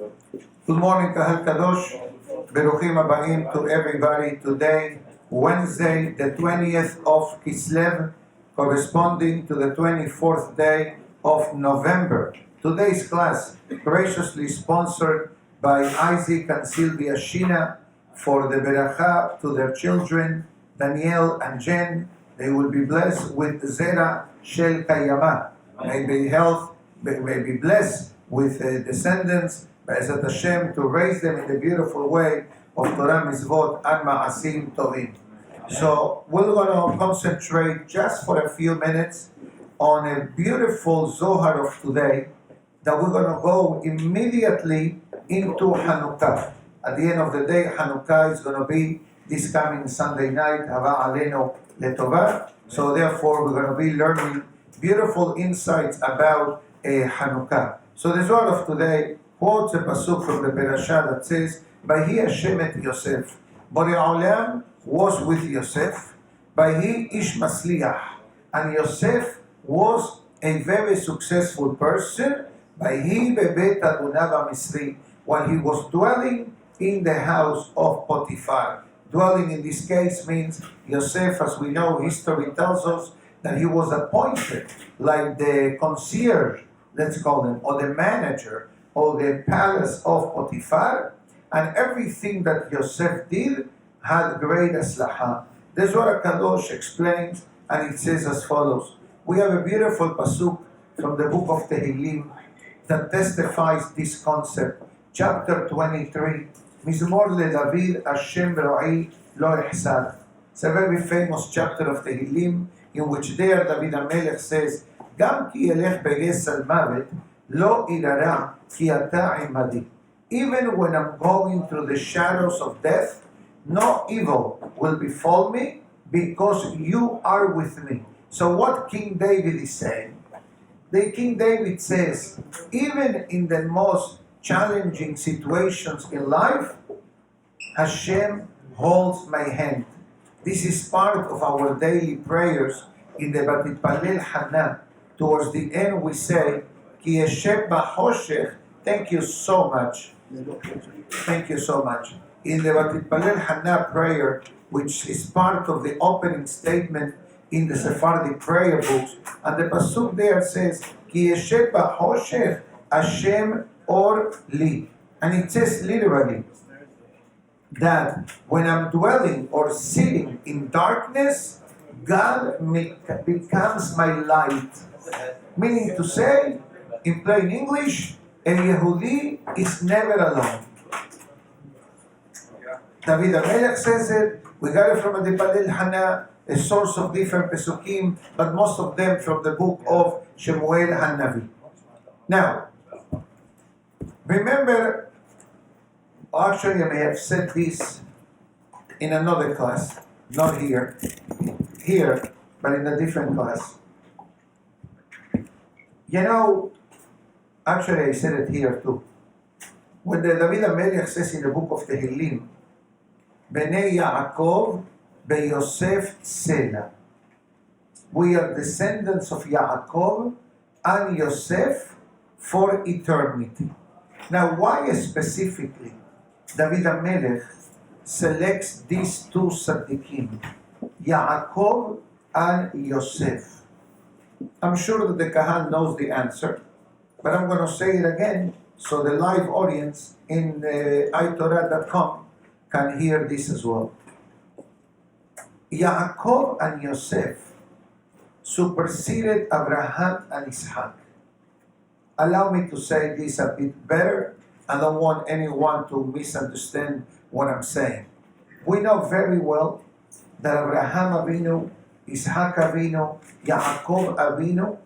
Good morning, Kahal Kadosh. Beruchim Abayim to everybody. Today, Wednesday, the 20th of Kislev, corresponding to the 24th day of November. Today's class, graciously sponsored by Isaac and Sylvia Shina for the beracha to their children, Daniel and Jen. They will be blessed with Zera Shel Kayama. May be health, may be blessed with descendants, Be'ezat Hashem, to raise them in the beautiful way of Torah Mitzvot and Ma'asim Tovim. So we're going to concentrate just for a few minutes on a beautiful Zohar of today that we're going to go immediately into Hanukah. At the end of the day, Hanukah is going to be this coming Sunday night, Hava Alenu Letovah. So therefore, we're going to be learning beautiful insights about Hanukah. So the Zohar of today quotes a pasuk from the Berashah that says, "Vayhi Hashem et Yosef." Borei Olam was with Yosef. Vayhi ish masliach, and Yosef was a very successful person. Vayhi bebet adonav Misri, while he was dwelling in the house of Potiphar. Dwelling in this case means Yosef, as we know, history tells us that he was appointed like the concierge, let's call them, or the manager of the palace of Potiphar, and everything that Yosef did had great aslaha. The Zohar Kadosh explains, and it says as follows. We have a beautiful pasuk from the book of Tehillim that testifies this concept. Chapter 23, Mizmor LeDavid Hashem Ro'i Lo Ihsar. It's a very famous chapter of Tehillim in which there David HaMelech says, Gam ki elech beges al mavet, lo irara ki ata imadi. Even when I'm going through the shadows of death, no evil will befall me because you are with me. So what King David is saying? The King David says, even in the most challenging situations in life, Hashem holds my hand. This is part of our daily prayers in the Batipalel Hana. Towards the end we say, Ki yeshev b'choshech. Thank you so much. Thank you so much. In the Batipalel Hana prayer, which is part of the opening statement in the Sephardic prayer books, and the pasuk there says, Ki yeshev b'choshech Hashem or li. And it says literally that when I'm dwelling or sitting in darkness, God becomes my light. Meaning to say, in plain English, a Yehudi is never alone. David HaMelech says it. We got it from the Palel Hana, a source of different pesukim, but most of them from the book of Shmuel HaNavi. Now, remember, actually I may have said this in another class, not here, but in a different class. You know, actually I said it here too. When the David HaMelech says in the book of Tehillim, Bnei Yaacob be Yosef Sela. We are descendants of Yaacob and Yosef for eternity. Now, why specifically David HaMelech selects these two tzaddikim, Yaacob and Yosef? I'm sure that the Kahal knows the answer, but I'm going to say it again so the live audience in iTorah.com can hear this as well. Yaacob and Yosef superseded Abraham and Isaac. Allow me to say this a bit better. I don't want anyone to misunderstand what I'm saying. We know very well that Abraham Avinu, Isaac Avinu, Yaacob Avinu,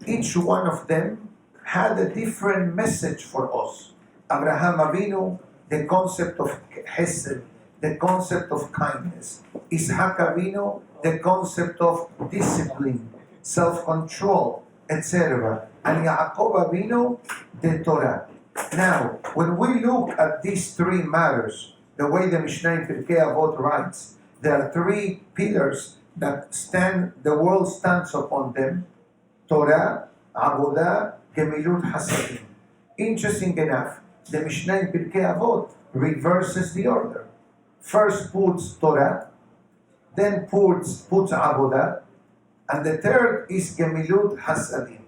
each one of them had a different message for us. Abraham Avinu, the concept of chesed, the concept of kindness. Isaac Avinu, the concept of discipline, self-control, etc. And Yaakov Avinu, the Torah. Now, when we look at these three matters, the way the Mishnah in Pirkei Avot writes, there are three pillars that the world stands upon them: Torah, Avodah, Gemilut Hasadim. Interesting enough, the Mishnah in Pirkei Avot reverses the order. First puts Torah, then puts Avodah, and the third is Gemilut Hasadim.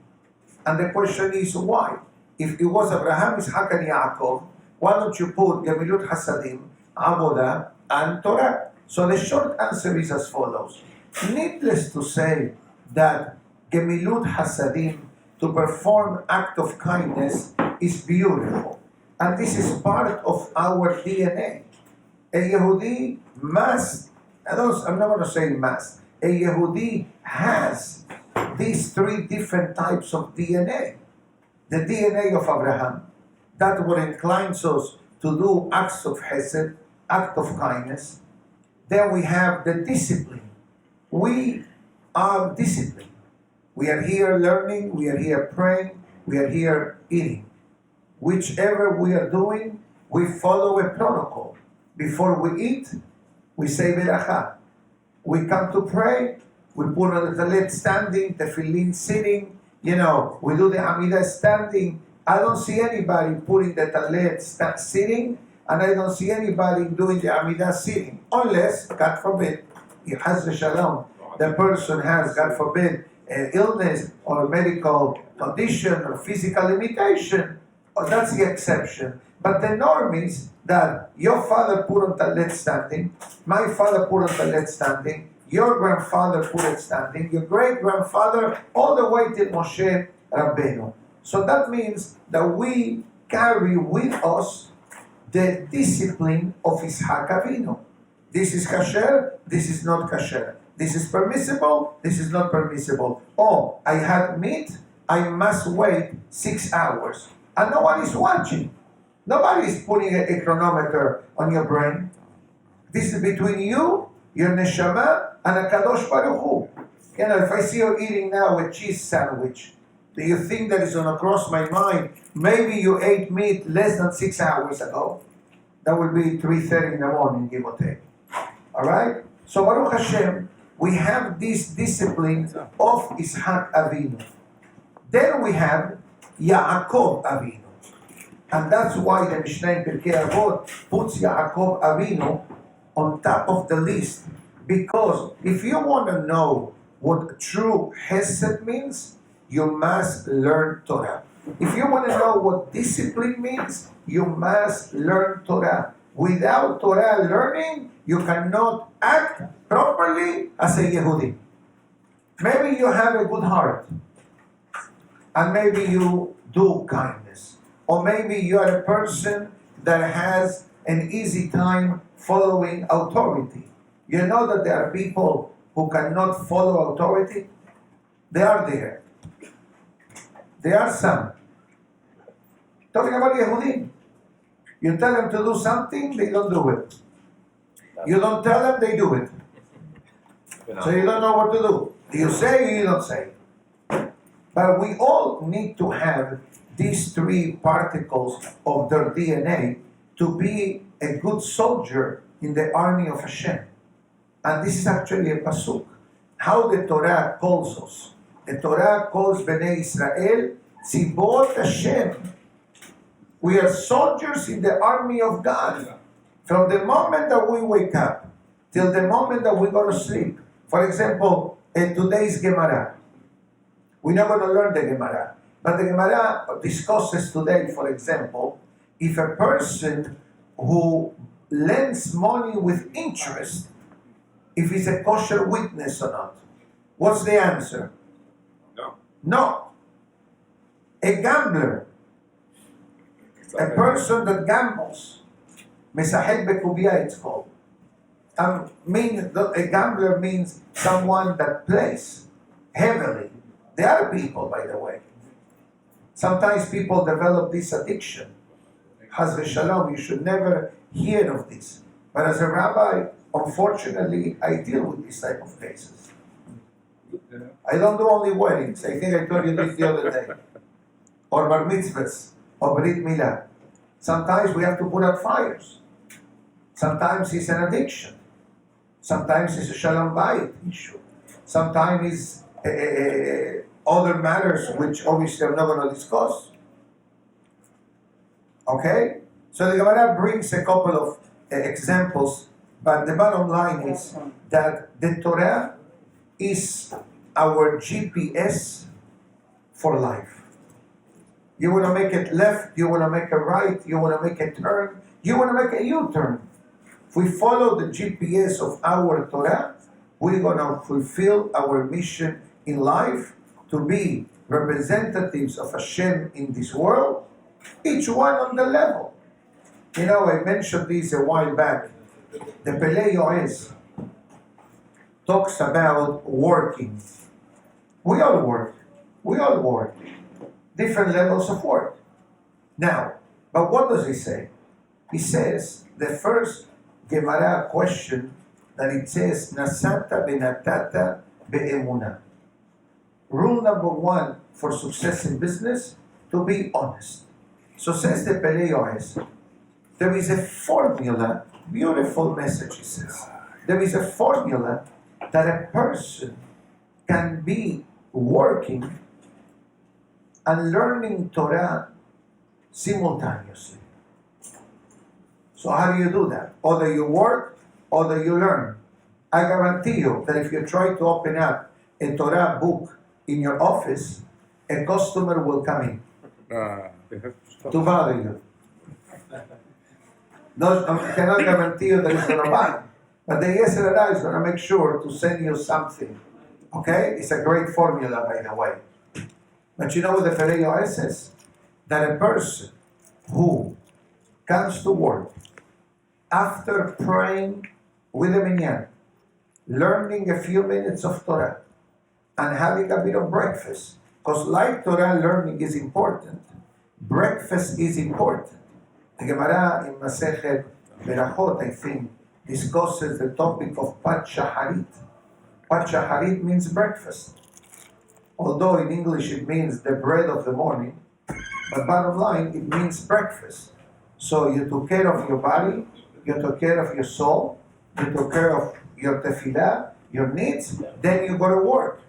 And the question is why? If it was Abraham, Ishaq, and Yaacob, why don't you put Gemilut Hasadim, Avodah, and Torah? So the short answer is as follows. Needless to say that Gemilut Hasadim, to perform act of kindness, is beautiful. And this is part of our DNA. A Yehudi must, I'm not going to say must, a Yehudi has these three different types of DNA. The DNA of Abraham, that what inclines us to do acts of chesed, act of kindness. Then we have the discipline. We are disciplined. We are here learning, we are here praying, we are here eating. Whichever we are doing, we follow a protocol. Before we eat, we say beracha. We come to pray, we put on the talit standing, tefillin sitting, we do the Amidah standing. I don't see anybody putting the talit sitting, and I don't see anybody doing the Amidah sitting. Unless, God forbid, it has the shalom, the person has, God forbid, an illness or a medical condition or physical limitation. That's the exception. But the norm is that your father put on talit standing, my father put on talit standing, your grandfather put it standing, your great-grandfather, all the way till Moshe Rabbeinu. So that means that we carry with us the discipline of Ishaq Avinu. This is kasher, this is not kasher. This is permissible, this is not permissible. Oh, I had meat, I must wait 6 hours. And no one is watching. Nobody is putting a chronometer on your brain. This is between you, your neshama, and a Kadosh Baruch Hu. If I see you eating now a cheese sandwich, do you think that is going to cross my mind? Maybe you ate meat less than 6 hours ago. That would be 3:30 in the morning, give or take. All right? So Baruch Hashem, we have this discipline of Ishaq Avinu. Then we have Yaacob Avinu. And that's why the Mishnah in Pirkei Avot puts Yaacob Avinu on top of the list. Because if you want to know what true Hesed means, you must learn Torah. If you want to know what discipline means, you must learn Torah. Without Torah learning, you cannot act properly as a Yehudi. Maybe you have a good heart, and maybe you do kindness. Or maybe you are a person that has an easy time following authority. You know that there are people who cannot follow authority? They are there. There are some. Talking about Yehudim. You tell them to do something, they don't do it. You don't tell them, they do it. So you don't know what to do. You say, you don't say. But we all need to have these three particles of their DNA to be a good soldier in the army of Hashem. And this is actually a pasuk. How the Torah calls us. The Torah calls Bnei Israel Tzibot Hashem. We are soldiers in the army of God. From the moment that we wake up till the moment that we go to sleep. For example, in today's Gemara, we're not going to learn the Gemara, but the Gemara discusses today, for example, if a person who lends money with interest, if he's a kosher witness or not. What's the answer? No. No. A gambler, a person that gambles, Mesahek Bekubia it's called. A gambler means someone that plays heavily. There are people, by the way. Sometimes people develop this addiction. Haz v'shalom, you should never hear of this. But as a rabbi, unfortunately, I deal with this type of cases. I don't do only weddings. I think I told you this the other day. Or bar mitzvahs, or brit milah. Sometimes we have to put out fires. Sometimes it's an addiction. Sometimes it's a shalom bayit issue. Sometimes it's other matters which obviously I'm not going to discuss. Okay? So the Gemara brings a couple of examples, but the bottom line is that the Torah is our GPS for life. You want to make it left, you want to make a right, you want to make a turn, you want to make a U-turn. If we follow the GPS of our Torah, we're going to fulfill our mission in life to be representatives of Hashem in this world, each one on the level. You know, I mentioned this a while back. The Puede talks about working. We all work. We all work. Different levels of work. Now, but what does he say? He says, the first Gemara question that it says, Nasata benatata be'emuna. Rule number one for success in business, to be honest. So says the Puede, there is a formula, beautiful message he says. There is a formula that a person can be working and learning Torah simultaneously. So how do you do that? Either you work, or you learn. I guarantee you that if you try to open up a Torah book in your office, a customer will come in to bother you. No, I cannot guarantee you that he's going to buy, but the Yesterday is going to make sure to send you something. Okay? It's a great formula, by the way. But you know what the Faige says? That a person who comes to work after praying with a minyan, learning a few minutes of Torah, and having a bit of breakfast, because like Torah learning is important, breakfast is important. The Gemara in Masechet Berachot, I think, discusses the topic of Pat Shaharit. Pat Shaharit means breakfast. Although in English it means the bread of the morning, but bottom line, it means breakfast. So you took care of your body, you took care of your soul, you took care of your tefillah, your needs, then you go to work.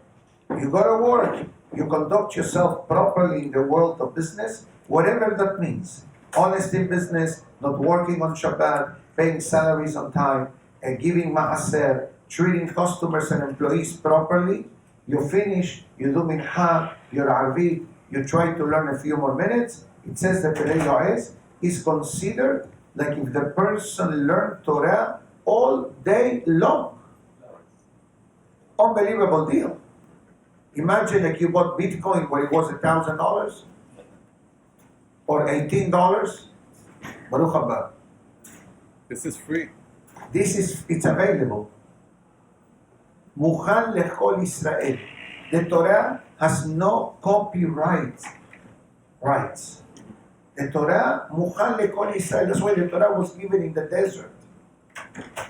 You go to work. You conduct yourself properly in the world of business, whatever that means. Honest in business, not working on Shabbat, paying salaries on time, and giving ma'aser, treating customers and employees properly. You finish, you do mincha, your arvit, you try to learn a few more minutes. It says that Puede is considered like if the person learned Torah all day long. Unbelievable deal. Imagine like you bought Bitcoin where it was $1,000 or $18. Baruch haba. This is free. It's available. Muhan lechol Israel. The Torah has no copyright rights. The Torah, Muhan lechol Israel. That's why the Torah was given in the desert.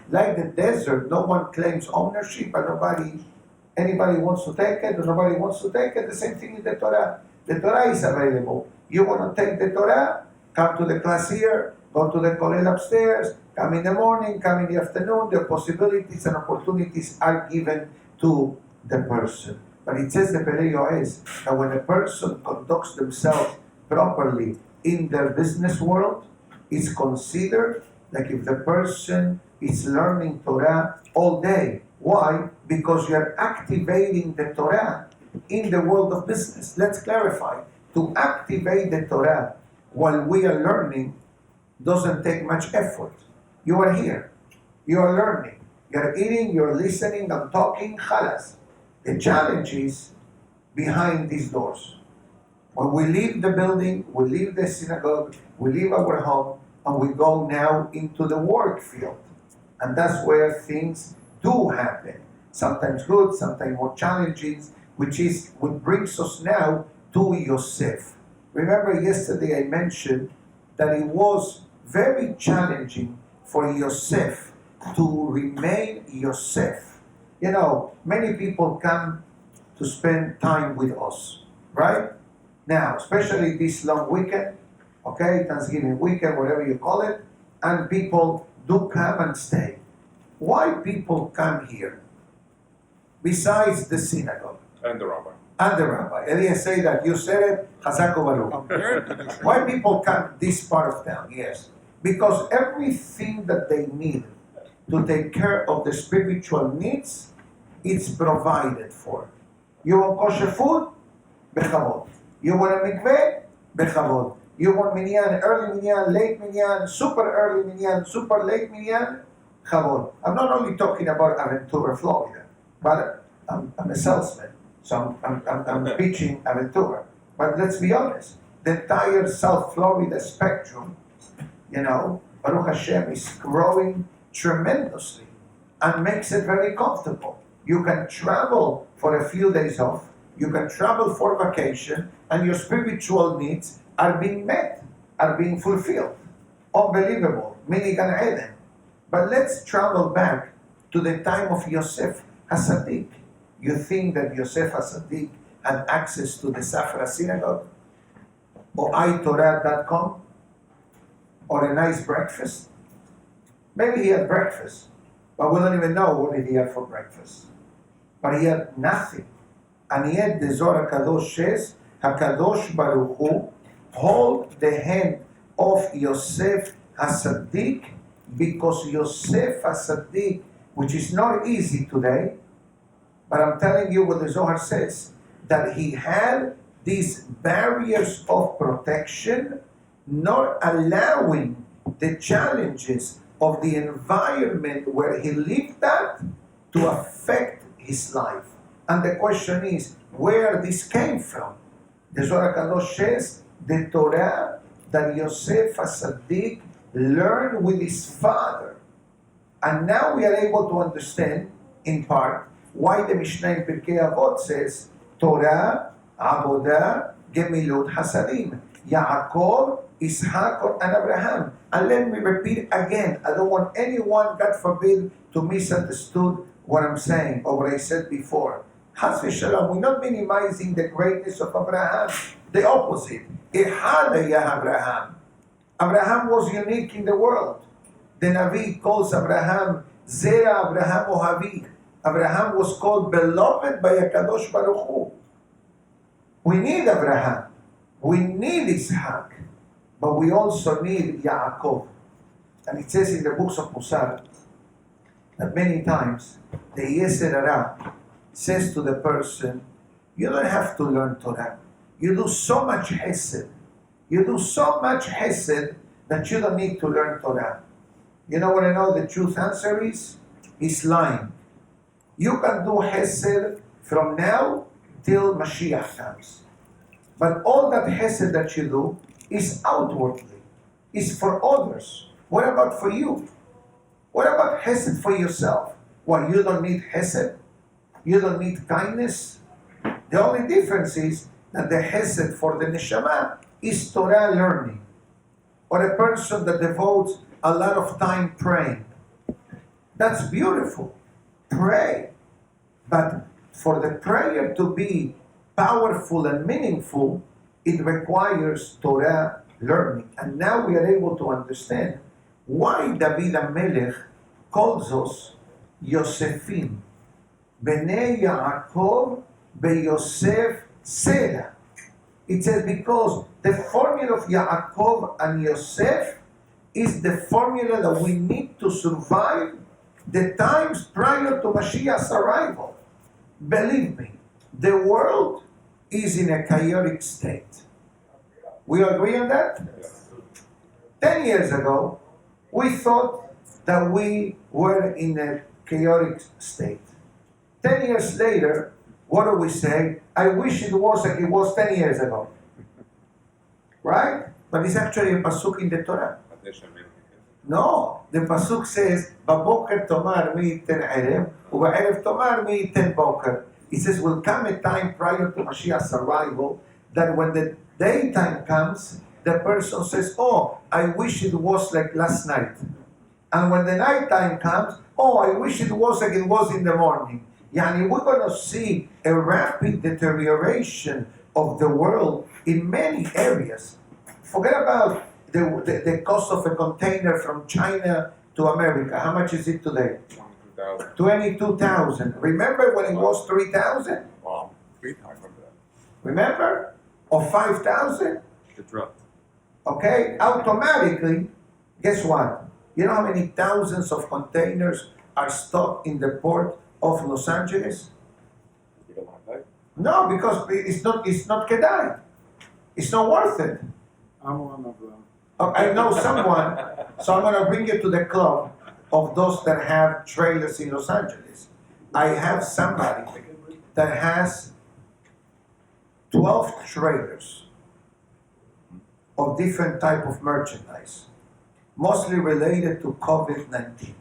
Like the desert, no one claims ownership and anybody wants to take it or nobody wants to take it. The same thing with the Torah. The Torah is available. You want to take the Torah, come to the class here, go to the correo upstairs, come in the morning, come in the afternoon. The possibilities and opportunities are given to the person. But it says the Puede that when a person conducts themselves properly in their business world, it's considered like if the person is learning Torah all day. Why? Because you are activating the Torah in the world of business. Let's clarify. To activate the Torah while we are learning doesn't take much effort. You are here. You are learning. You are eating, you are listening, I'm talking, khalas. The challenge is behind these doors. When we leave the building, we leave the synagogue, we leave our home, and we go now into the work field. And that's where things do happen. Sometimes good, sometimes more challenging, which is what brings us now to Yosef. Remember yesterday I mentioned that it was very challenging for Yosef to remain Yosef. You know, many people come to spend time with us, right? Now, especially this long weekend, okay, Thanksgiving weekend, whatever you call it, and people do come and stay. Why people come here? Besides the synagogue. And the rabbi. and the rabbi. I didn't say that. You said it. Chazak u'baruch. I'm very good. Why people come this part of town? Yes. Because everything that they need to take care of the spiritual needs, it's provided for. You want kosher food? Bechavod. You want a mikveh? Bechavod. You want minyan, early minyan, late minyan, super early minyan, super late minyan? Chavod. I'm not only talking about Aventura, Florida, but I'm a salesman. So I'm pitching Aventura. But let's be honest, the entire South Florida spectrum, Baruch Hashem is growing tremendously and makes it very comfortable. You can travel for a few days off, you can travel for vacation, and your spiritual needs are being met, are being fulfilled. Unbelievable, mini Gan Eden. But let's travel back to the time of Yosef HaSaddik. You think that Yosef HaSaddik had access to the Safra Synagogue? Or iTorah.com? Or a nice breakfast? Maybe he had breakfast, but we don't even know what did he have for breakfast. But he had nothing. And yet the Zohar HaKadosh says, HaKadosh Baruch Hu hold the hand of Yosef HaSaddik, because Yosef HaSaddik, which is not easy today, but I'm telling you what the Zohar says, that he had these barriers of protection, not allowing the challenges of the environment where he lived at to affect his life. And the question is, where this came from? The Zohar HaKadosh says, the Torah that Yosef HaSaddik learned with his father. And now we are able to understand, in part, why the Mishnah in Pirkei Avot says, Torah, Avodah, Gemilut, Hasadim, Yaacob, Ishaq, and Abraham. And let me repeat again, I don't want anyone, God forbid, to misunderstood what I'm saying or what I said before. Chas v'shalom, we're not minimizing the greatness of Abraham. The opposite. Ehad ya Abraham. Abraham was unique in the world. The Navi calls Abraham Zera Abraham Ohavi. Abraham was called beloved by HaKadosh Baruch Hu. We need Abraham. We need Ishaq. But we also need Yaacob. And it says in the books of Musar that many times the Yetzer Hara says to the person, you don't have to learn Torah. You do so much hesed. You do so much hesed that you don't need to learn Torah. You know what I know the truth answer is? He's lying. You can do hesed from now till Mashiach comes. But all that hesed that you do is outwardly, is for others. What about for you? What about hesed for yourself? Well, you don't need hesed? You don't need kindness? The only difference is that the hesed for the neshama is Torah learning. Or a person that devotes a lot of time praying. That's beautiful. Pray. But for the prayer to be powerful and meaningful, it requires Torah learning. And now we are able to understand why David HaMelech calls us Yosefim. Bnei Yaakov beYosef Sara. It says because the formula of Yaakov and Yosef is the formula that we need to survive the times prior to Mashiach's arrival. Believe me, the world is in a chaotic state. We agree on that? 10 years ago, we thought that we were in a chaotic state. 10 years later, what do we say? I wish it was like it was 10 years ago. Right? But it's actually a pasuk in the Torah. No, the pasuk says, "Baboker tomar mi yiten erev, u'ba'erev tomar mi yiten boker." It says, "Will come a time prior to Mashiach's arrival that when the daytime comes, the person says, oh, I wish it was like last night. And when the nighttime comes, oh, I wish it was like it was in the morning." Yani, we're going to see a rapid deterioration of the world in many areas. Forget about the cost of a container from China to America. How much is it today? 22,000. 22,000. Remember when it was 3,000? Wow, 3 times of that. remember? Or 5,000, It dropped. okay? Automatically, guess what? You know how many thousands of containers are stocked in the port of Los Angeles? You don't want to pay? No, because it's not kedai. It's not worth it. I'm one of them. I know someone, so I'm gonna bring you to the club of those that have trailers in Los Angeles. I have somebody that has 12 trailers of different type of merchandise, mostly related to COVID-19.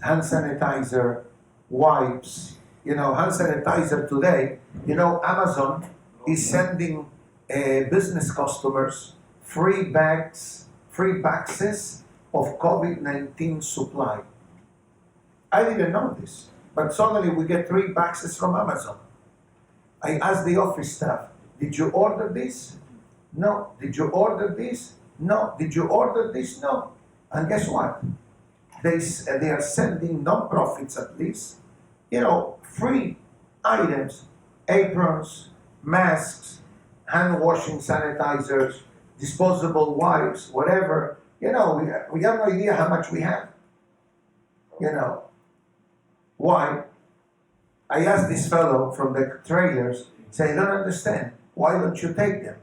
Hand sanitizer, wipes, hand sanitizer today, Amazon is sending business customers free boxes of COVID-19 supply. I didn't know this, but suddenly we get 3 boxes from Amazon. I asked the office staff, did you order this? No. Did you order this? No. Did you order this? No. And guess what? They are sending non-profits at least, free items, aprons, masks, hand washing sanitizers, disposable wipes, whatever. We have no idea how much we have. Why? I asked this fellow from the trailers, say, I don't understand. Why don't you take them?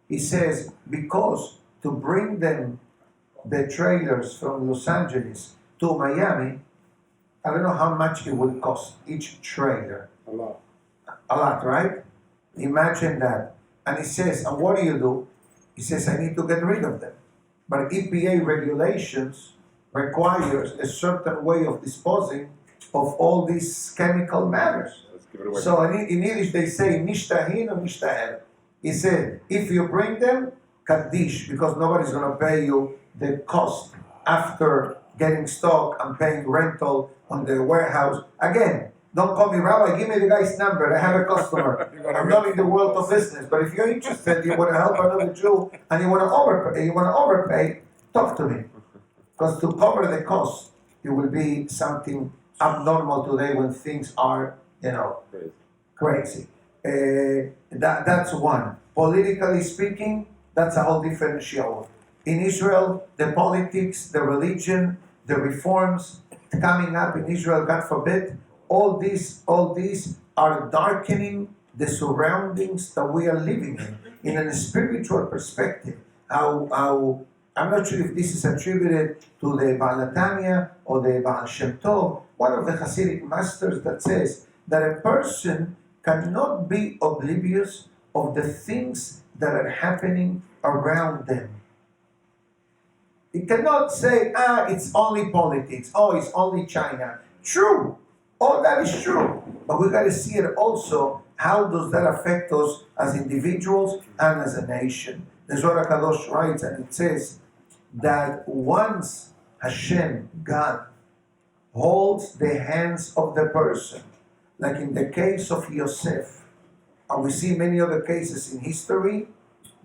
He says, because to bring them, the trailers from Los Angeles to Miami, I don't know how much it will cost each trailer. A lot. A lot, right? Imagine that. And he says, and what do? He says, I need to get rid of them. But EPA regulations requires a certain way of disposing of all these chemical matters. Let's give it away. So in English they say, nishtahin or nishtahel. He said, if you bring them, kaddish, because nobody's going to pay you the cost after getting stock and paying rental on the warehouse. Again, don't call me Rabbi, give me the guy's number. I have a customer. I'm not in the world of business, but if you're interested, you want to help another Jew and you want to overpay, talk to me. Because to cover the cost, it will be something abnormal today when things are, crazy. That's one. Politically speaking, that's a whole different show. In Israel, the politics, the religion, the reforms coming up in Israel, God forbid, all these are darkening the surroundings that we are living in a spiritual perspective. How I'm not sure if this is attributed to the Baal Tanya or the Baal Shem Tov, one of the Hasidic masters that says that a person cannot be oblivious of the things that are happening around them. He cannot say, it's only politics, it's only China. True, all that is true, but we got to see it also, how does that affect us as individuals and as a nation. The Zohar Kadosh writes, and it says that once Hashem, God, holds the hands of the person, like in the case of Yosef, and we see many other cases in history,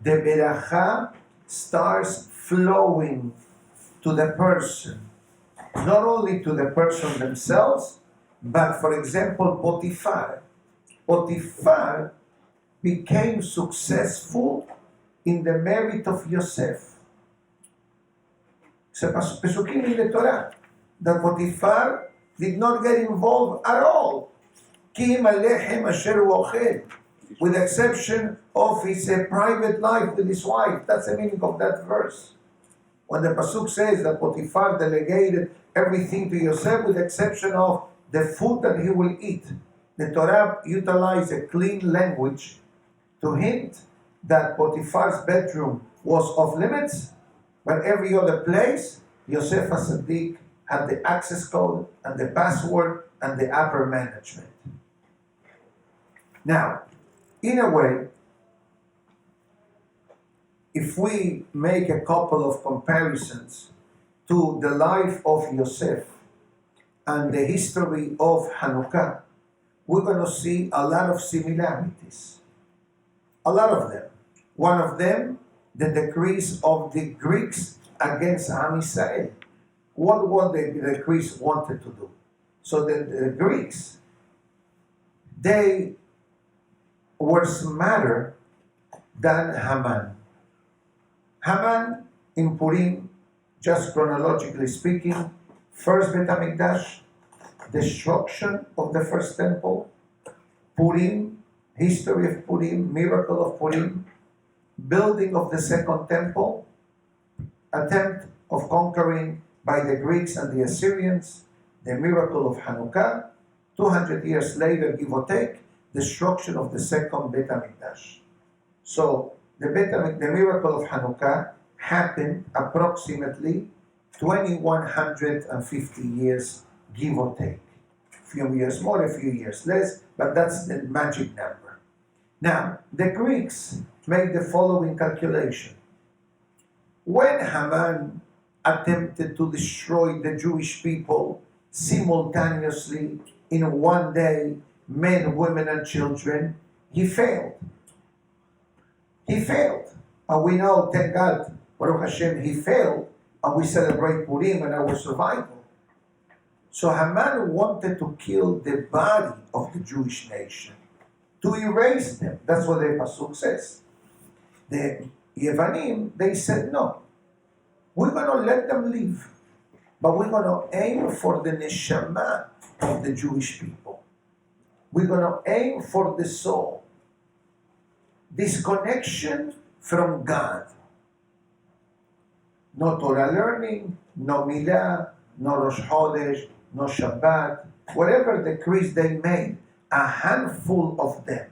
the beracha starts flowing to the person, not only to the person themselves, but for example, Potiphar became successful in the merit of Yosef. C'est Pesukim in the Torah that Potiphar did not get involved at all. Ki alechem asher hu ochel, with the exception of his private life with his wife. That's the meaning of that verse. When the Pasuk says that Potiphar delegated everything to Yosef with the exception of the food that he will eat, the Torah utilized a clean language to hint that Potiphar's bedroom was off limits, but every other place, Yosef HaSaddiq had the access code and the password and the upper management. Now, in a way, if we make a couple of comparisons to the life of Yosef and the history of Hannuka, we're going to see a lot of similarities. A lot of them. One of them, the decrees of the Greeks against Am Yisrael. What the Greeks wanted to do. So the Greeks, they were smarter than Haman. Haman in Purim, just chronologically speaking, first Bet HaMikdash, destruction of the first temple, Purim, history of Purim, miracle of Purim, building of the second temple, attempt of conquering by the Greeks and the Assyrians, the miracle of Hanukkah, 200 years later, give or take, destruction of the second Bet HaMikdash. So the miracle of Hanukkah happened approximately 2150 years, give or take. A few years more, a few years less, but that's the magic number. Now, the Greeks made the following calculation. When Haman attempted to destroy the Jewish people simultaneously in one day, men, women, and children, he failed. He failed. And we know, thank God, Baruch Hashem, he failed, and we celebrate Purim and our survival. So Haman wanted to kill the body of the Jewish nation, to erase them. That's what the Pasuk says. The Yevanim, they said, no, we're going to let them live, but we're going to aim for the neshama of the Jewish people. We're going to aim for the soul. This connection from God. No Torah learning, no Milah, no Rosh Chodesh, no Shabbat, whatever decrees they made, a handful of them.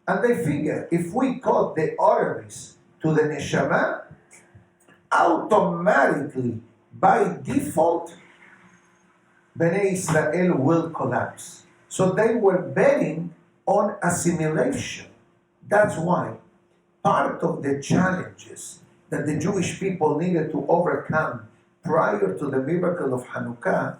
And they figure, if we cut the arteries to the neshama, automatically, by default, Bnei Israel will collapse. So they were betting on assimilation. That's why part of the challenges that the Jewish people needed to overcome prior to the miracle of Hanukkah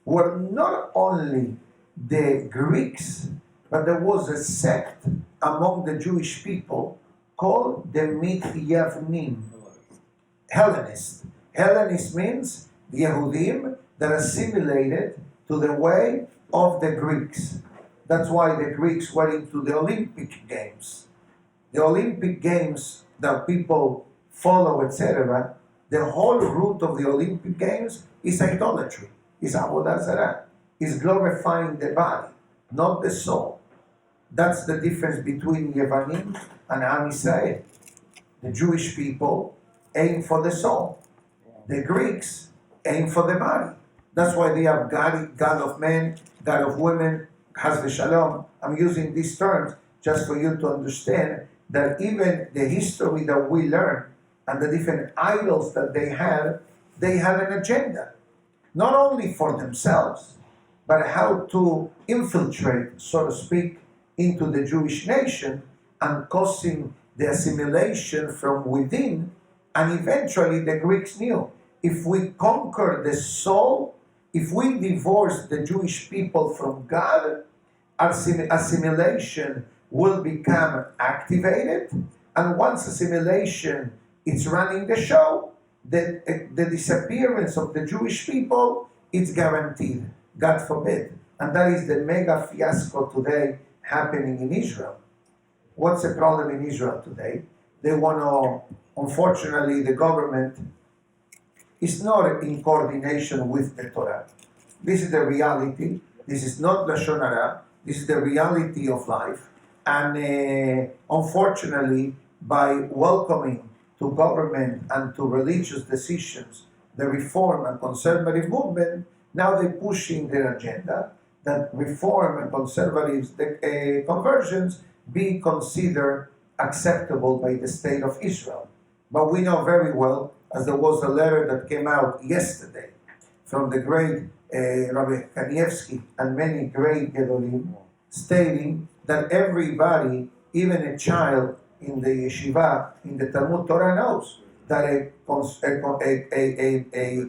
were not only the Greeks, but there was a sect among the Jewish people called the Mityavnim, Hellenists. Hellenist means the Yehudim that assimilated to the way of the Greeks. That's why the Greeks went into the Olympic Games. The Olympic Games that people follow, etc., the whole root of the Olympic Games is idolatry, is Avodah Zarah, is glorifying the body, not the soul. That's the difference between Yevanim and Am Yisrael. The Jewish people aim for the soul. The Greeks aim for the body. That's why they have God of men, God of women, Chas v'Shalom. I'm using these terms just for you to understand that even the history that we learn and the different idols that they have an agenda. Not only for themselves, but how to infiltrate, so to speak, into the Jewish nation and causing the assimilation from within. And eventually the Greeks knew, if we conquer the soul, if we divorce the Jewish people from God, assimilation will become activated. And once assimilation is running the show, the disappearance of the Jewish people is guaranteed, God forbid. And that is the mega fiasco today happening in Israel. What's the problem in Israel today? They want to, unfortunately, the government is not in coordination with the Torah. This is the reality. This is not Lashon Hara. This is the reality of life. And unfortunately, by welcoming to government and to religious decisions the reform and conservative movement, now they're pushing their agenda that reform and conservative conversions be considered acceptable by the state of Israel. But we know very well, as there was a letter that came out yesterday from the great Rabbi Kanievsky and many great Gedolim, stating that everybody, even a child in the yeshiva, in the Talmud Torah, knows that a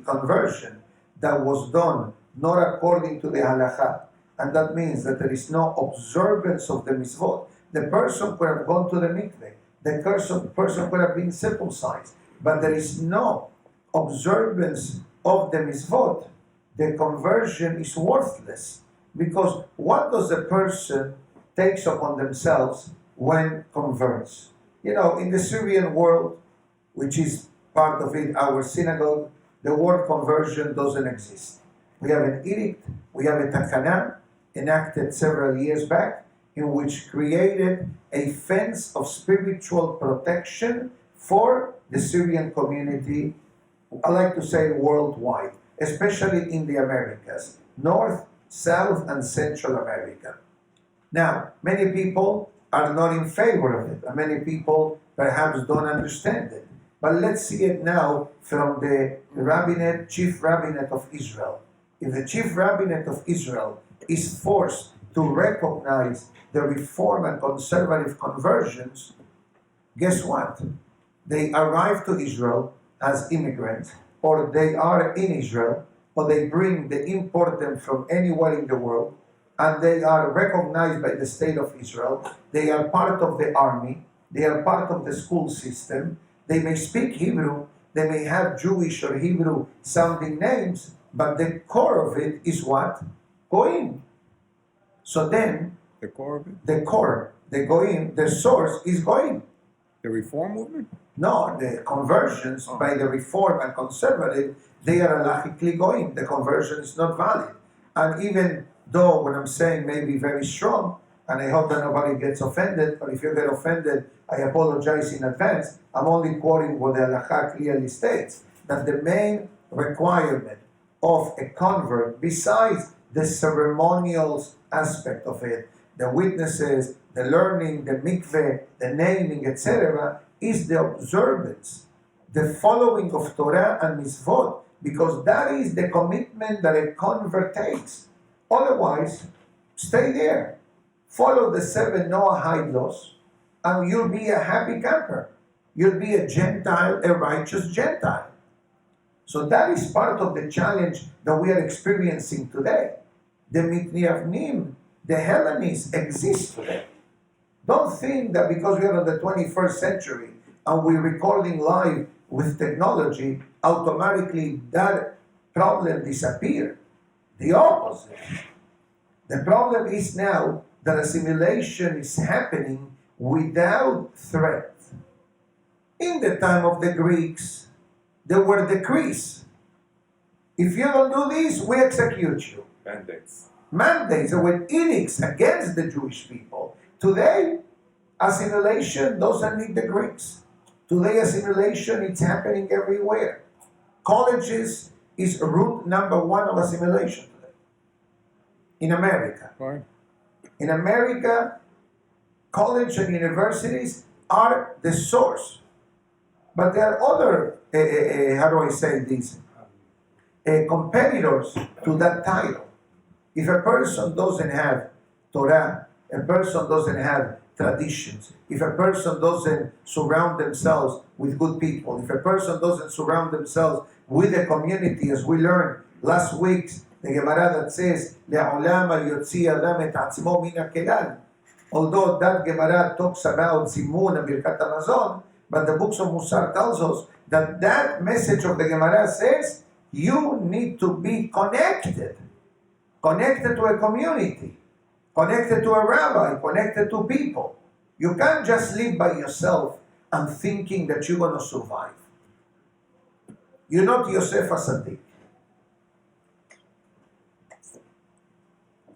conversion that was done not according to the halakha, and that means that there is no observance of the mitzvot. The person could have gone to the mikveh, the person could have been circumcised, but there is no observance of the mitzvot. The conversion is worthless, because what does the person takes upon themselves when converts. You know, in the Syrian world, which is part of it, our synagogue, the word conversion doesn't exist. We have an edict, we have a takana enacted several years back in which created a fence of spiritual protection for the Syrian community, I like to say worldwide, especially in the Americas, North, South, and Central America. Now, many people are not in favor of it, and many people perhaps don't understand it. But let's see it now from the rabbinate, chief rabbinate of Israel. If the chief rabbinate of Israel is forced to recognize the reform and conservative conversions, guess what? They arrive to Israel as immigrants, or they are in Israel, or they import them from anywhere in the world, and they are recognized by the state of Israel. They are part of the army, they are part of the school system, they may speak Hebrew, they may have Jewish or Hebrew sounding names, but the core of it is what? Goyim. So then, The core of it? the core, the Goyim, the source is Goyim. The reform movement? No, the conversions by the reform and conservative, they are halachically Goyim. The conversion is not valid. And even though what I'm saying may be very strong, and I hope that nobody gets offended, but if you get offended, I apologize in advance. I'm only quoting what the halakha clearly states, that the main requirement of a convert, besides the ceremonial aspect of it, the witnesses, the learning, the mikveh, the naming, etc., is the observance, the following of Torah and mitzvot, because that is the commitment that a convert takes. Otherwise, stay there. Follow the 7 Noahide laws, and you'll be a happy camper. You'll be a Gentile, a righteous Gentile. So that is part of the challenge that we are experiencing today. The Mitniavnim, the Hellenes exist today. Don't think that because we are in the 21st century and we're recording live with technology, automatically that problem disappeared. The opposite. The problem is now that assimilation is happening without threat. In the time of the Greeks, there were decrees. If you don't do this, we execute you. Mandates, there were edicts against the Jewish people. Today, assimilation doesn't need the Greeks. Today, assimilation is happening everywhere. Colleges is route number 1 of assimilation today. In America. Right. In America, college and universities are the source. But there are other, how do I say this, competitors to that title. If a person doesn't have Torah, a person doesn't have traditions, if a person doesn't surround themselves with good people, if a person doesn't surround themselves with a community, as we learned last week, the Gemara that says, "Le'olam al-yotzi adam et atzmo min ha'kelal." Although that Gemara talks about Zimun and Birkat Hamazon, but the books of Musar tells us that that message of the Gemara says, you need to be connected to a community, connected to a rabbi, connected to people. You can't just live by yourself and thinking that you're going to survive. You're not Yosef Sadiq.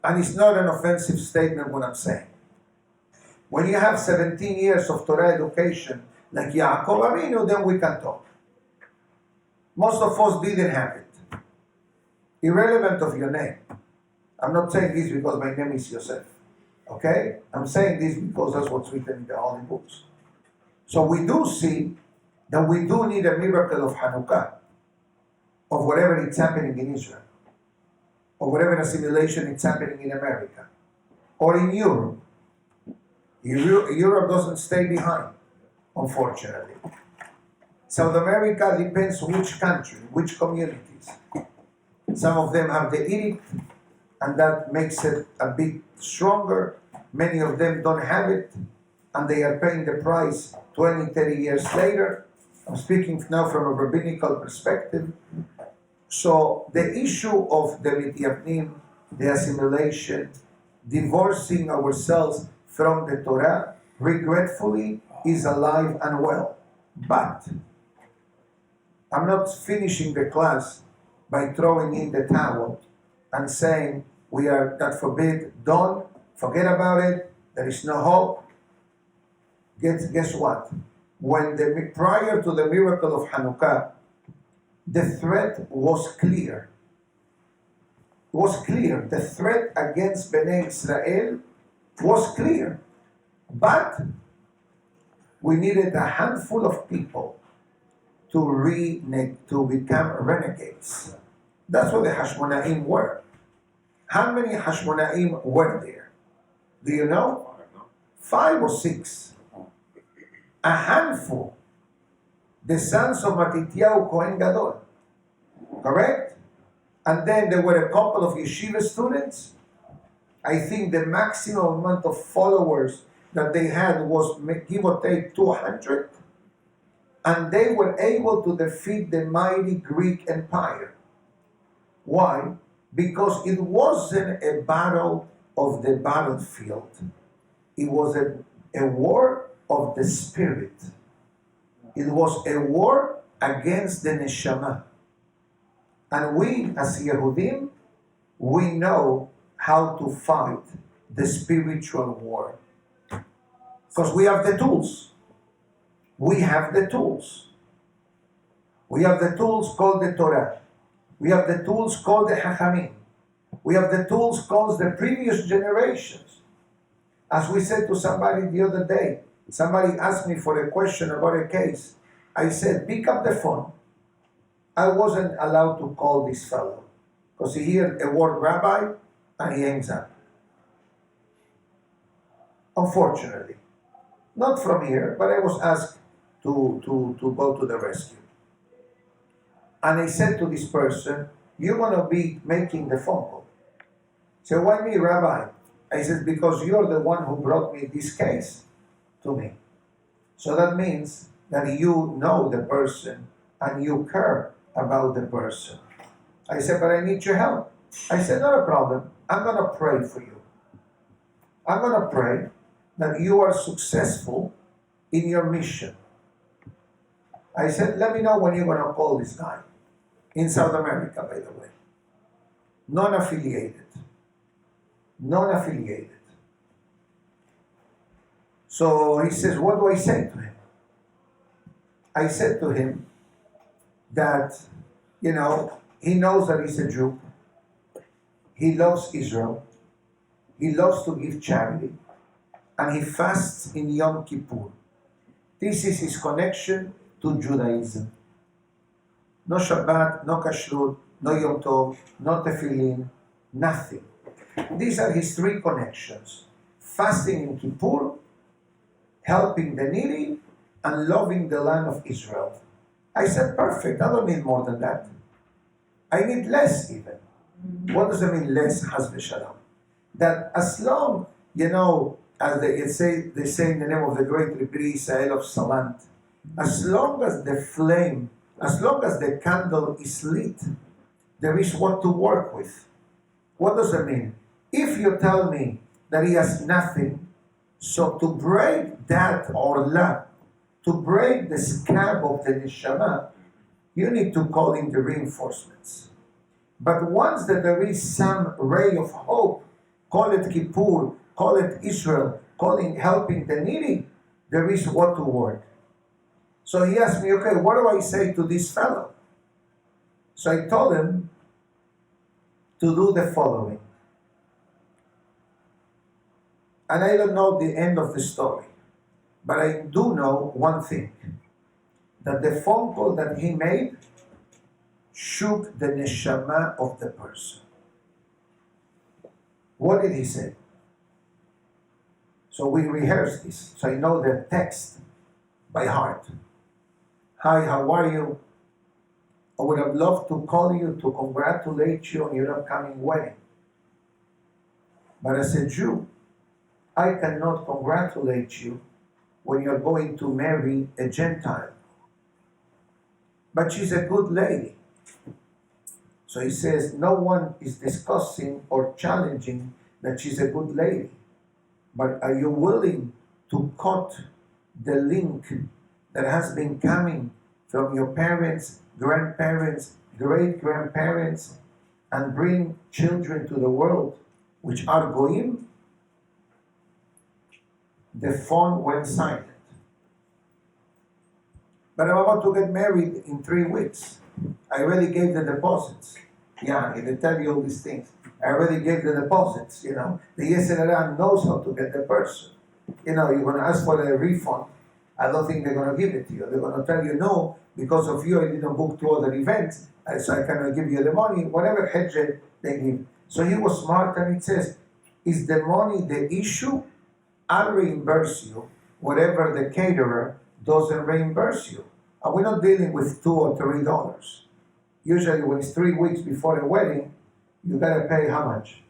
And it's not an offensive statement what I'm saying. When you have 17 years of Torah education, like Yaacob Avinu, then we can talk. Most of us didn't have it. Irrelevant of your name. I'm not saying this because my name is Yosef. Okay? I'm saying this because that's what's written in the Holy Books. So we do see that we do need a miracle of Hanukah, of whatever is happening in Israel, or whatever assimilation is happening in America, or in Europe. Europe doesn't stay behind, unfortunately. South America depends which country, which communities. Some of them have the edict, and that makes it a bit stronger. Many of them don't have it, and they are paying the price 20, 30 years later. I'm speaking now from a rabbinical perspective. So the issue of the Mityavnim, the assimilation, divorcing ourselves from the Torah, regretfully, is alive and well. But I'm not finishing the class by throwing in the towel and saying, we are, God forbid, done, forget about it, there is no hope. Guess what? Prior to the miracle of Hanukkah, the threat was clear. It was clear. The threat against Bnei Israel was clear. But we needed a handful of people to become renegades. That's what the Hashmonaim were. How many Hashmonaim were there? Do you know? 5 or 6. A handful. The sons of Matityahu Kohen Gadol. Correct? And then there were a couple of yeshiva students. I think the maximum amount of followers that they had was, give or take, 200. And they were able to defeat the mighty Greek Empire. Why? Because it wasn't a battle of the battlefield. It was a war of the spirit. It was a war against the neshama. And we, as Yehudim, we know how to fight the spiritual war. Because we have the tools. We have the tools. We have the tools called the Torah. We have the tools called the Hachamim. We have the tools called the previous generations. As we said to somebody the other day, somebody asked me for a question about a case. I said, pick up the phone. I wasn't allowed to call this fellow because he hears a word rabbi and he hangs up. Unfortunately. Not from here, but I was asked to go to the rescue. And I said to this person, you're going to be making the phone call. So why me, Rabbi? I said, because you're the one who brought me this case to me. So that means that you know the person and you care about the person. I said, but I need your help. I said, not a problem. I'm going to pray for you. I'm going to pray that you are successful in your mission. I said, let me know when you're going to call this guy. In South America, by the way. Non-affiliated. Non-affiliated. So he says, what do I say to him? I said to him that, he knows that he's a Jew. He loves Israel. He loves to give charity. And he fasts in Yom Kippur. This is his connection to Judaism. No Shabbat, no Kashrut, no Yom Tov, no Tefillin, nothing. These are his 3 connections. Fasting in Kippur, helping the needy, and loving the land of Israel. I said, perfect, I don't need more than that. I need less even. What does it mean less, Haz v'shalom? That as long, as they say in the name of the great Rabbi Yisrael of Salant, as long as the flame, as long as the candle is lit, there is what to work with. What does it mean? If you tell me that he has nothing, so to break that orla, to break the scab of the neshama, you need to call in the reinforcements. But once that there is some ray of hope, call it Kippur, call it Israel, helping the needy, there is what to work. So he asked me, okay, what do I say to this fellow? So I told him to do the following. And I don't know the end of the story, but I do know one thing, that the phone call that he made shook the neshama of the person. What did he say? So we rehearsed this, so I know the text by heart. Hi, how are you? I would have loved to call you to congratulate you on your upcoming wedding. But as a Jew, I cannot congratulate you when you're going to marry a Gentile. But she's a good lady. So he says, no one is discussing or challenging that she's a good lady. But are you willing to cut the link that has been coming from your parents, grandparents, great-grandparents, and bring children to the world, which are goyim, the phone went silent. But I'm about to get married in 3 weeks. I already gave the deposits. Yeah, they tell you all these things. I already gave the deposits, you know. The Yesod knows how to get the person. You know, you're going to ask for a refund. I don't think they're going to give it to you. They're going to tell you, no, because of you, I didn't book 2 other events, so I cannot give you the money, whatever hedge they give. So he was smart, and it says, is the money the issue? I'll reimburse you whatever the caterer doesn't reimburse you. And we're not dealing with $2 or $3. Usually when it's 3 weeks before a wedding, you gotta pay how much?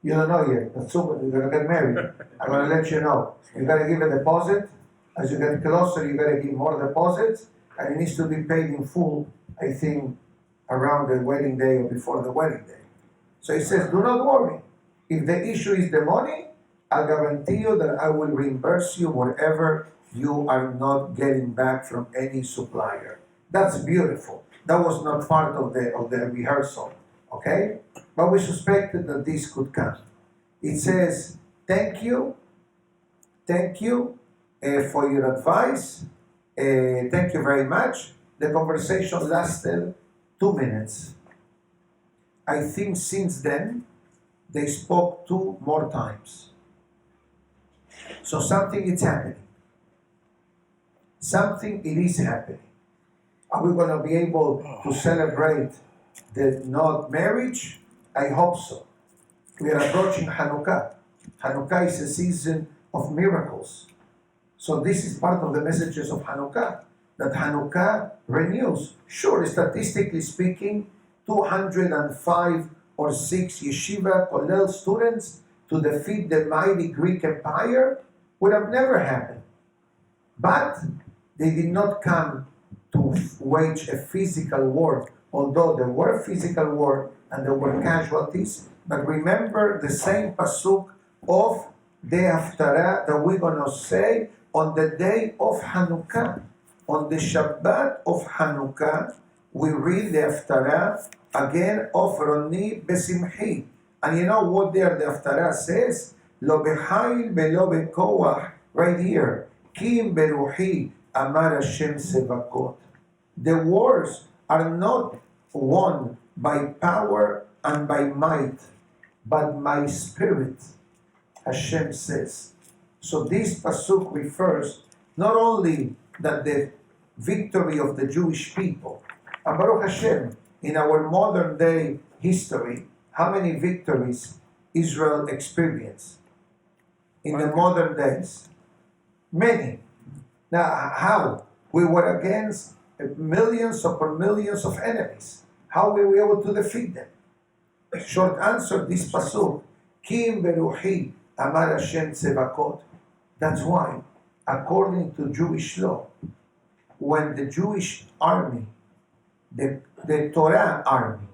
You don't know yet. That's super. You're gonna get married. I'm gonna let you know. You gotta give a deposit. As you get closer, you gotta give more deposits, and it needs to be paid in full, I think, around the wedding day or before the wedding day. So he says, do not worry. If the issue is the money, I guarantee you that I will reimburse you whatever you are not getting back from any supplier. That's beautiful. That was not part of the rehearsal, okay? But we suspected that this could come. It says, thank you for your advice. Thank you very much. The conversation lasted 2 minutes. I think since then, they spoke 2 more times. So something is happening. Something it is happening. Are we going to be able to celebrate the not marriage? I hope so. We are approaching Hanukah. Hanukah is a season of miracles. So this is part of the messages of Hanukah, that Hanukah renews. Sure, statistically speaking, 205 or 6 yeshiva kollel students to defeat the mighty Greek Empire would have never happened. But they did not come to wage a physical war, although there were physical war and there were casualties. But remember the same pasuk of the Haftarah that we're going to say on the day of Hanukkah. On the Shabbat of Hanukkah, we read the Haftarah again of Roni Besimchi. And you know what there the Haftarah says? Lo b'chayil velo b'koach, right here. Kim beruhi amar Hashem sevakot. The wars are not won by power and by might, but my spirit, Hashem says. So this pasuk refers not only that the victory of the Jewish people, and Baruch Hashem, in our modern day history, how many victories Israel experienced in the modern days? Many. Now, how? We were against millions upon millions of enemies. How were we able to defeat them? Short answer, this pasuk, Kim beruhi amar Hashem tzevakot. That's why, according to Jewish law, when the Jewish army, the Torah army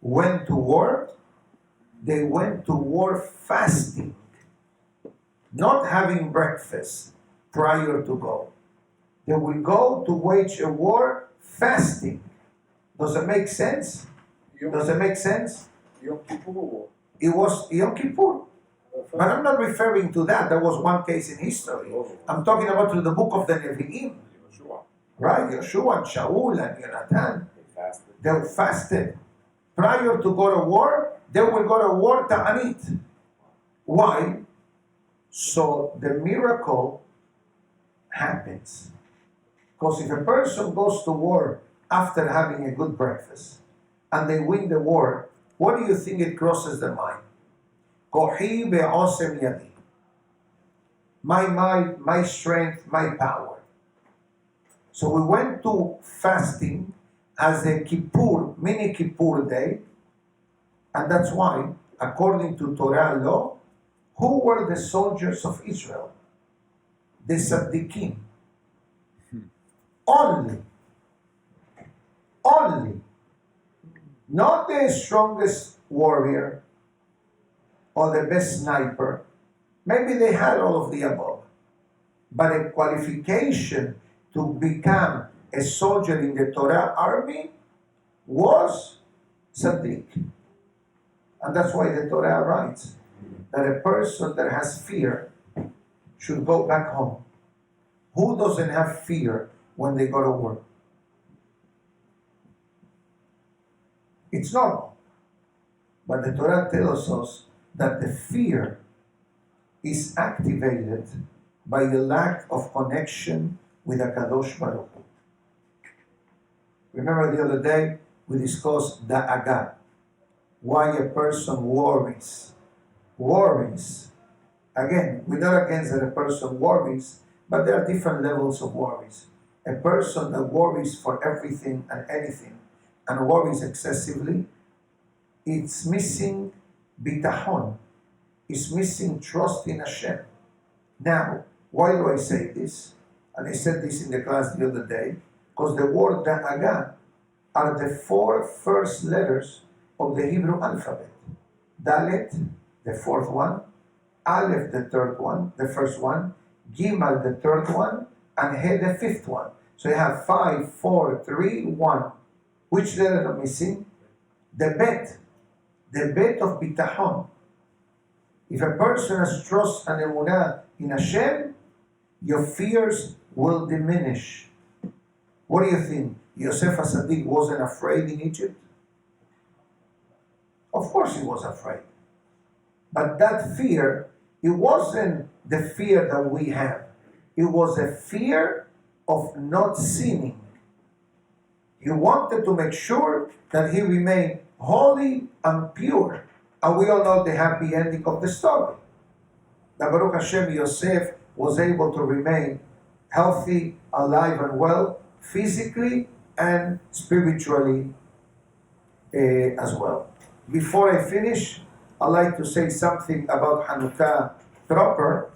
went to war, they went to war fasting, not having breakfast prior to go. They will go to wage a war fasting. Does it make sense? Does it make sense? Yom Kippur war. It was Yom Kippur. But I'm not referring to that. That was one case in history. I'm talking about the book of the Nevi'im. Right? Yeshua and Shaul and Yonatan. They fasted. Prior to go to war, they will go to war ta'anit. Why? So the miracle happens. Because if a person goes to war after having a good breakfast and they win the war, what do you think it crosses their mind? Kohi be'osem yadi. My might, my strength, my power. So we went to fasting as a Kippur, mini Kippur day, and that's why, according to Torah law, who were the soldiers of Israel? The Tzaddikim. Only. Not the strongest warrior or the best sniper, Maybe they had all of the above, but a qualification to become a soldier in the Torah army was Sadiq. And that's why the Torah writes that a person that has fear should go back home. Who doesn't have fear when they go to work? It's normal. But the Torah tells us that the fear is activated by the lack of connection with HaKadosh Baruch Hu. Remember the other day we discussed da'aga, why a person worries. Worries. Again, we're not against that a person worries, but there are different levels of worries. A person that worries for everything and anything and worries excessively, it's missing bitachon. It's missing trust in Hashem. Now, why do I say this? And I said this in the class the other day, because the word da'aga are the 4 first letters of the Hebrew alphabet. Dalet, the 4th one, Aleph, the 3rd one, the first one, Gimal, the 3rd one, and He, the 5th one. So you have 5, 4, 3, 1. Which letter are missing? The bet of bitachon. If a person has trust and emunah in Hashem, your fears will diminish. What do you think? Yosef HaSadiq wasn't afraid in Egypt? Of course he was afraid. But that fear, it wasn't the fear that we have. It was a fear of not sinning. He wanted to make sure that he remained holy and pure. And we all know the happy ending of the story. That Baruch Hashem Yosef was able to remain healthy, alive and well, physically and spiritually as well. Before I finish, I'd like to say something about Hannuka proper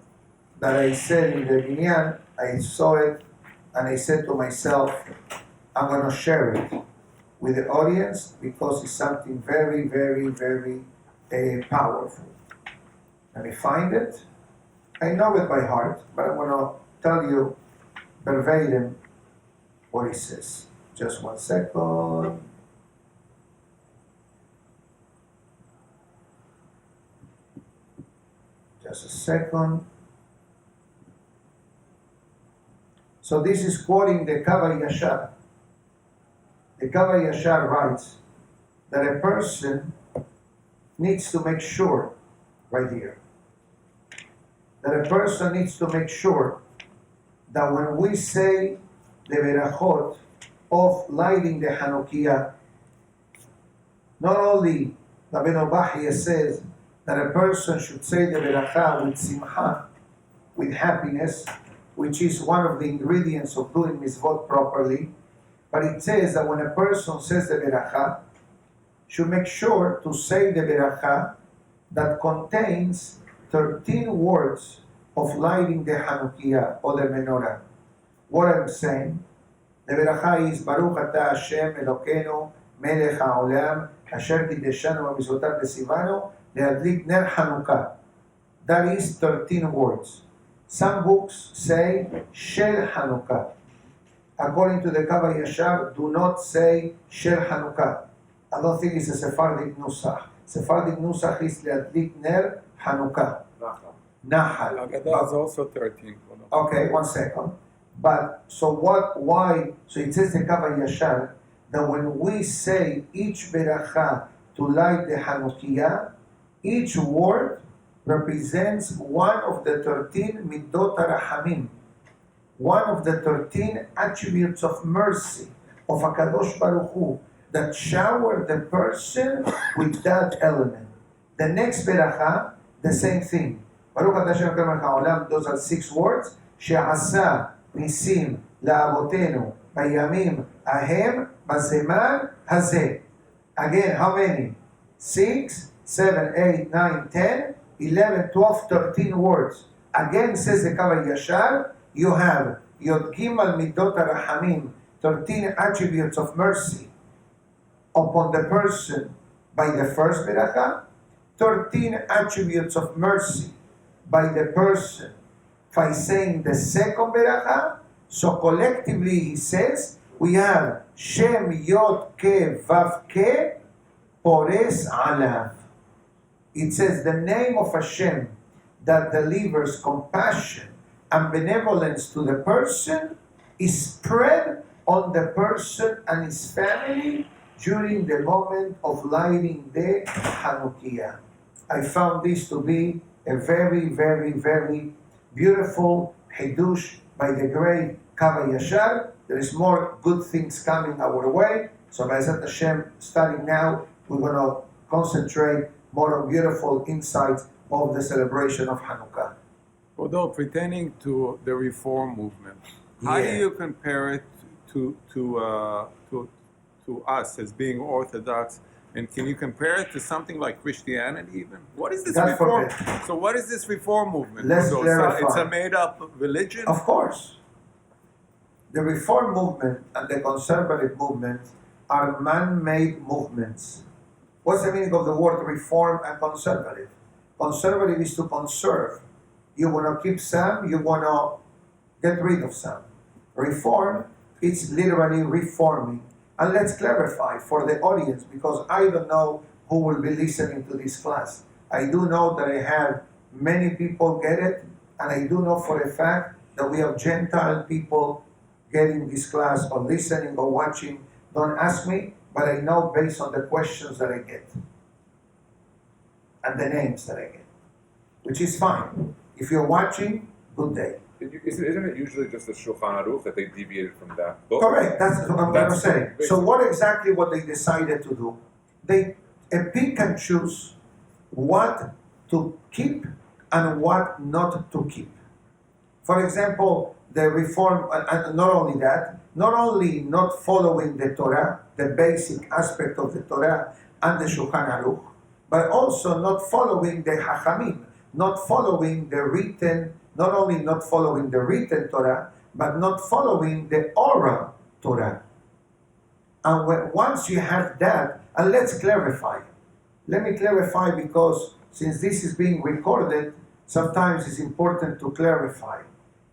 that I said in the Minyan. I saw it and I said to myself, I'm going to share it with the audience because it's something very, very, very powerful. Let me find it. I know it by heart, but I'm going to tell you verbatim what it says. Just 1 second. Just a second. So this is quoting the Kava Yashar. The Kava Yashar writes that a person needs to make sure, right here, that a person needs to make sure that when we say the berachot of lighting the Hanukkiah, not only Rabino Batya says that a person should say the beracha with simcha, with happiness, which is one of the ingredients of doing mitzvot properly, but it says that when a person says the beracha, should make sure to say the beracha that contains 13 words of lighting the Hanukkiah or the menorah. What I'm saying, the beracha is Baruch Ata Hashem Elokeinu Melech HaOlam Asher Kideshanu V'Mitzvotav V'Tzivanu Le'adlik Ner Hanukah. That is 13 words. Some books say Shel Hanukah. According to the Kava Yashar, do not say Shel Hanukah. I don't think it's a Sephardic Nusach. Sephardic Nusach is Le'adlik Ner Hanukah. Nahal. That's also 13. Okay, 1 second. But so what? Why? So it says in Kava Yashar that when we say each beracha to light the Hanukkiah, each word represents one of the 13 midot rahamim, one of the 13 attributes of mercy of HaKadosh Baruch Hu that shower the person with that element. The next beracha, the same thing. Baruch Ata Hashem Melech HaOlam, those are 6 words. She'asa ניסים לאבותינו בימים ההם בזמן הזה. Again, how many? 6, 7, 8, 9, 10, 11, 12, 13 words. Again, says the Kava Yashar, you have Yod Gimal Midot HaRachamim, 13 attributes of mercy upon the person by the first beracha, 13 attributes of mercy by the person by saying the second beracha. So collectively he says we have Shem Yod Ke Vav Ke Pores Alav. It says the name of Hashem that delivers compassion and benevolence to the person is spread on the person and his family during the moment of lighting the Hanukkiah. I found this to be a very, very, very beautiful Hidush by the great Kava Yashar. There is more good things coming our way. So B'ezrat Hashem, starting now, we're going to concentrate more on beautiful insights of the celebration of Hanukkah. Although pertaining to the reform movement, how do Yeah. you compare it to us as being Orthodox? And can you compare it to something like Christianity even? What is this God reform? forbid. So what is this reform movement? Let's So clarify. it's a made-up religion? Of course, the reform movement and the conservative movement are man-made movements. What's the meaning of the word reform and conservative? Conservative is to conserve. You want to keep some, you want to get rid of some. Reform, it's literally reforming. And let's clarify for the audience, because I don't know who will be listening to this class. I do know that I have many people get it, and I do know for a fact that we have Gentile people getting this class or listening or watching. Don't ask me, but I know based on the questions that I get and the names that I get, which is fine. If you're watching, good day. Isn't it usually just the Shulchan Aruch that they deviated from that book? Correct, that's what I'm going to say. That's So what they decided to do, they pick and choose what to keep and what not to keep. For example, the reform, and not only that, not only not following the Torah, the basic aspect of the Torah and the Shulchan Aruch, but also not following the Hachamim, not following the written, not only not following the written Torah, but not following the oral Torah. And once you have that, and let's clarify. Let me clarify, because since this is being recorded, sometimes it's important to clarify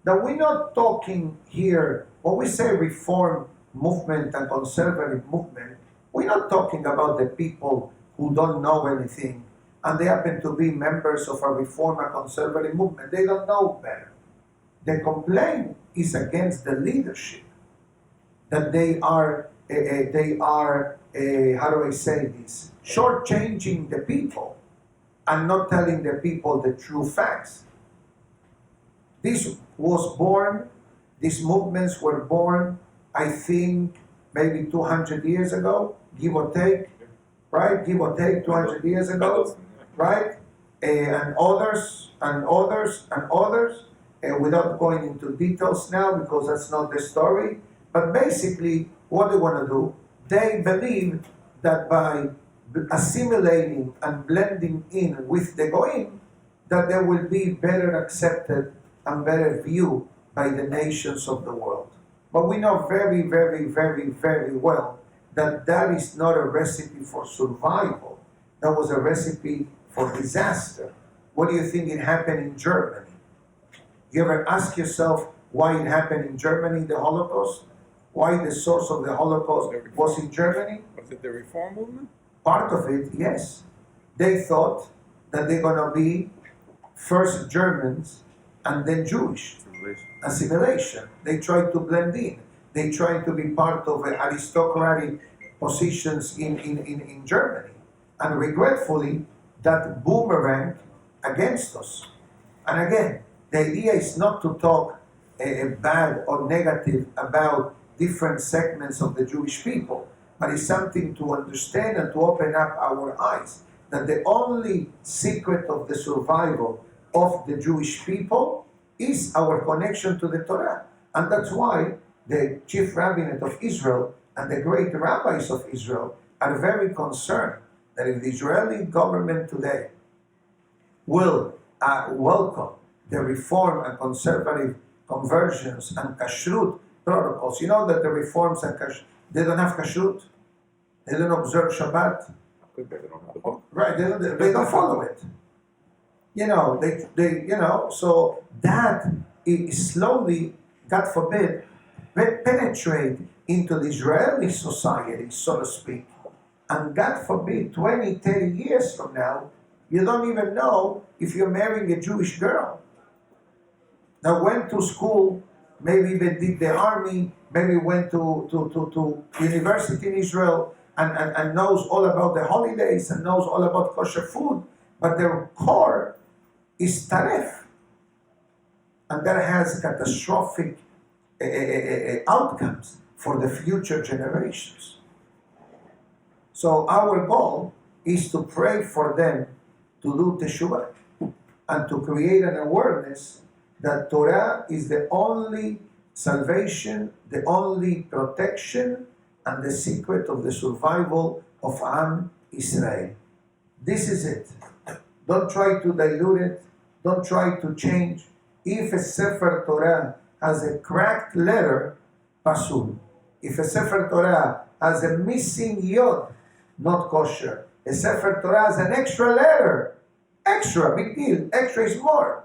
that we're not talking here, when we say reform movement and conservative movement, we're not talking about the people who don't know anything and they happen to be members of a reform and conservative movement. They don't know better. The complaint is against the leadership, that they are how do I say this, shortchanging the people and not telling the people the true facts. This was born, these movements were born, I think, maybe 200 years ago, give or take, right? Give or take 200 years ago, right? And others, without going into details now, because that's not the story. But basically, what they want to do, they believe that by assimilating and blending in with the Goyim, that they will be better accepted and better viewed by the nations of the world. But we know very, very, very, very well that that is not a recipe for survival. That was a recipe for disaster. What do you think it happened in Germany? You ever ask yourself why it happened in Germany, the Holocaust? Why the source of the Holocaust was in Germany? Was it the reform movement? Part of it, yes. They thought that they're going to be first Germans and then Jewish. Assimilation. They tried to blend in. They tried to be part of aristocratic positions in Germany. And regretfully, that boomerang against us. And again, the idea is not to talk bad or negative about different segments of the Jewish people, but it's something to understand and to open up our eyes that the only secret of the survival of the Jewish people is our connection to the Torah. And that's why the chief rabbinate of Israel and the great rabbis of Israel are very concerned that if the Israeli government today will welcome the reform and conservative conversions and kashrut protocols. You know that the reforms and they don't have kashrut. They don't observe Shabbat. They don't have the book. Right, they don't follow it. So that is slowly, God forbid, penetrate into the Israeli society, so to speak. And God forbid, 20, 30 years from now, you don't even know if you're marrying a Jewish girl that went to school, maybe even did the army, maybe went to university in Israel, and knows all about the holidays and knows all about kosher food, but their core is taref. And that has catastrophic outcomes for the future generations. So our goal is to pray for them to do teshuvah and to create an awareness that Torah is the only salvation, the only protection, and the secret of the survival of Am Israel. This is it. Don't try to dilute it. Don't try to change. If a Sefer Torah has a cracked letter, pasul. If a Sefer Torah has a missing yod, not kosher. A Sefer Torah has an extra letter. Extra, big deal. Extra is more.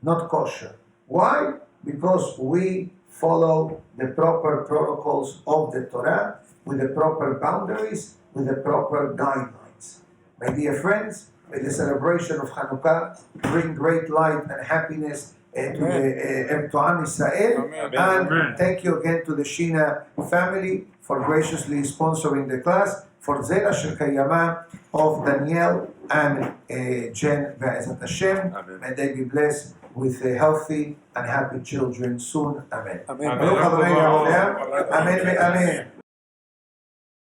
Not kosher. Why? Because we follow the proper protocols of the Torah with the proper boundaries, with the proper guidelines. My dear friends, may the celebration of Hanukah bring great light and happiness to Am Israel. Amen. And Amen. thank you again to the Shina family for graciously sponsoring the class, for Zera Shel Kayama of Daniel and Jen Be'ezat Hashem. Amen. May they be blessed with healthy and happy children soon. Amen. Amen. Baruch Adonai Le'olam. Amen. Amen.